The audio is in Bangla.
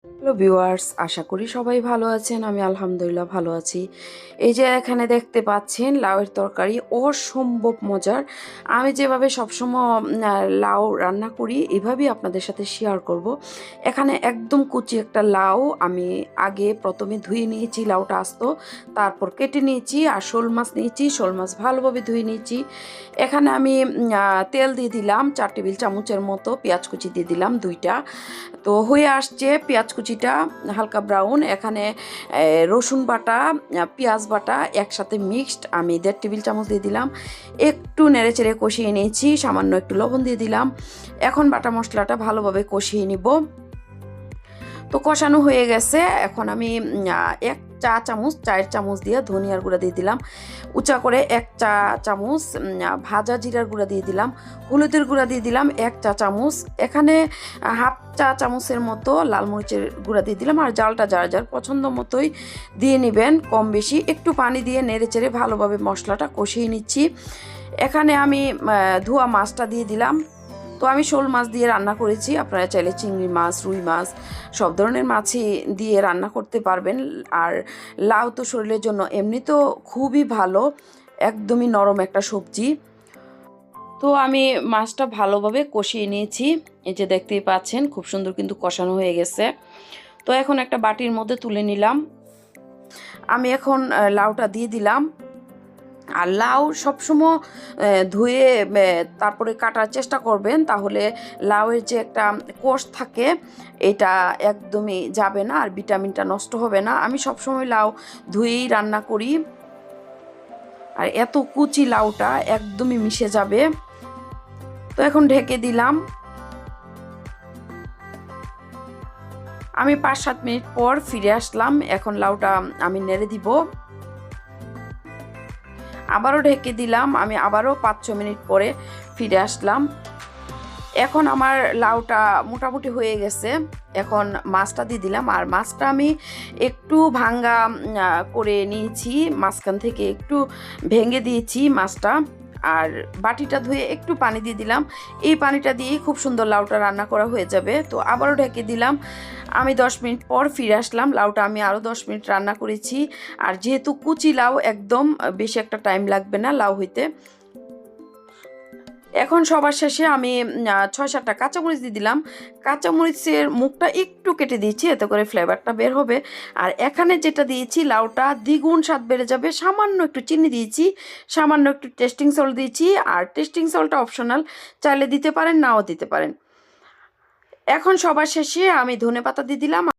হ্যালো ভিউয়ার্স, আশা করি সবাই ভালো আছেন। আমি আলহামদুলিল্লাহ ভালো আছি। এই যে এখানে দেখতে পাচ্ছেন লাউয়ের তরকারি অসম্ভব মজার। আমি যেভাবে সবসময় লাউ রান্না করি এভাবেই আপনাদের সাথে শেয়ার করব। এখানে একদম কুচি একটা লাউ আমি আগে প্রথমে ধুয়ে নিয়েছি, লাউটা আস্ত, তারপর কেটে নিয়েছি। আর শোল মাছ নিয়েছি, শোল মাছ ভালোভাবে ধুয়ে নিয়েছি। এখানে আমি তেল দিয়ে দিলাম 4 টেবিল চামচের মতো, পেঁয়াজ কুচি দিয়ে দিলাম 2টা। তো হয়ে আসছে পেঁয়াজ কুচিটা হালকা ব্রাউন। এখানে রসুন বাটা, পেঁয়াজ বাটা একসাথে মিক্সড আমি 1.5 টেবিল চামচ দিয়ে দিলাম। একটু নেড়েচেড়ে কষিয়ে নিয়েছি, সামান্য একটু লবণ দিয়ে দিলাম। এখন বাটা মশলাটা ভালোভাবে কষিয়ে নিব। তো কষানো হয়ে গেছে। এখন আমি 1 চা চামচ, চায়ের চামচ দিয়ে ধনিয়ার গুঁড়া দিয়ে দিলাম। উঁচা করে 1 চা চামচ ভাজা জিরার গুঁড়া দিয়ে দিলাম। হলুদের গুঁড়া দিয়ে দিলাম 1 চা চামচ। এখানে হাফ চা চামচের মতো লাল মরিচের গুঁড়া দিয়ে দিলাম। আর জালটা যার যার পছন্দ মতোই দিয়ে নেবেন, কম বেশি। একটু পানি দিয়ে নেড়েচেড়ে ভালোভাবে মশলাটা কষিয়ে নিচ্ছি। এখানে আমি ধোয়া মাছটা দিয়ে দিলাম। তো আমি শোল মাছ দিয়ে রান্না করেছি, আপনারা চাইলে চিংড়ি মাছ, রুই মাছ সব ধরনের মাছই দিয়ে রান্না করতে পারবেন। আর লাউ তো শরীরের জন্য এমনি তো খুবই ভালো, একদমই নরম একটা সবজি। তো আমি মাছটা ভালোভাবে কষিয়ে নিয়েছি। এই যে দেখতেই পাচ্ছেন খুব সুন্দর কিন্তু কষানো হয়ে গেছে। তো এখন একটা বাটির মধ্যে তুলে নিলাম। আমি এখন লাউটা দিয়ে দিলাম। আর লাউ সবসময় ধুয়ে তারপরে কাটার চেষ্টা করবেন, তাহলে লাউয়ের যে একটা কোষ থাকে এটা একদমই যাবে না, আর ভিটামিনটা নষ্ট হবে না। আমি সবসময় লাউ ধুয়েই রান্না করি। আর এত কুচি লাউটা একদমই মিশে যাবে। তো এখন ঢেকে দিলাম। আমি 5-7 মিনিট পর ফিরে আসলাম। এখন লাউটা আমি নেড়ে দিব। আবারও ঢেকে দিলাম। আমি আবারও 5-6 মিনিট পরে ফিরে আসলাম। এখন আমার লাউটা মোটামুটি হয়ে গেছে। এখন মাছটা দিয়ে দিলাম। আর মাছটা আমি একটু ভাঙ্গা করে নিয়েছি, মাঝখান থেকে একটু ভেঙে দিয়েছি মাছটা। আর বাটিটা ধুয়ে একটু পানি দিয়ে দিলাম। এই পানিটা দিয়েই খুব সুন্দর লাউটা রান্না করা হয়ে যাবে। তো আবারও ঢেকে দিলাম। আমি 10 মিনিট পর ফিরে আসলাম। লাউটা আমি আরও 10 মিনিট রান্না করেছি। আর যেহেতু কুচি লাউ, একদম বেশি একটা টাইম লাগবে না লাউ হইতে। এখন সবার শেষে আমি 6-7টা কাঁচামরিচ দিয়ে দিলাম। কাঁচামরিচের মুখটা একটু কেটে দিয়েছি, এতে করে ফ্লেভারটা বের হবে। আর এখানে যেটা দিয়েছি লাউটা দ্বিগুণ স্বাদ বেড়ে যাবে। সামান্য একটু চিনি দিয়েছি, সামান্য একটু টেস্টিং সল্ট দিয়েছি। আর টেস্টিং সল্টটা অপশনাল, চাইলে দিতে পারেন, নাও দিতে পারেন। এখন সবার শেষে আমি ধনেপাতা দিয়ে দিলাম।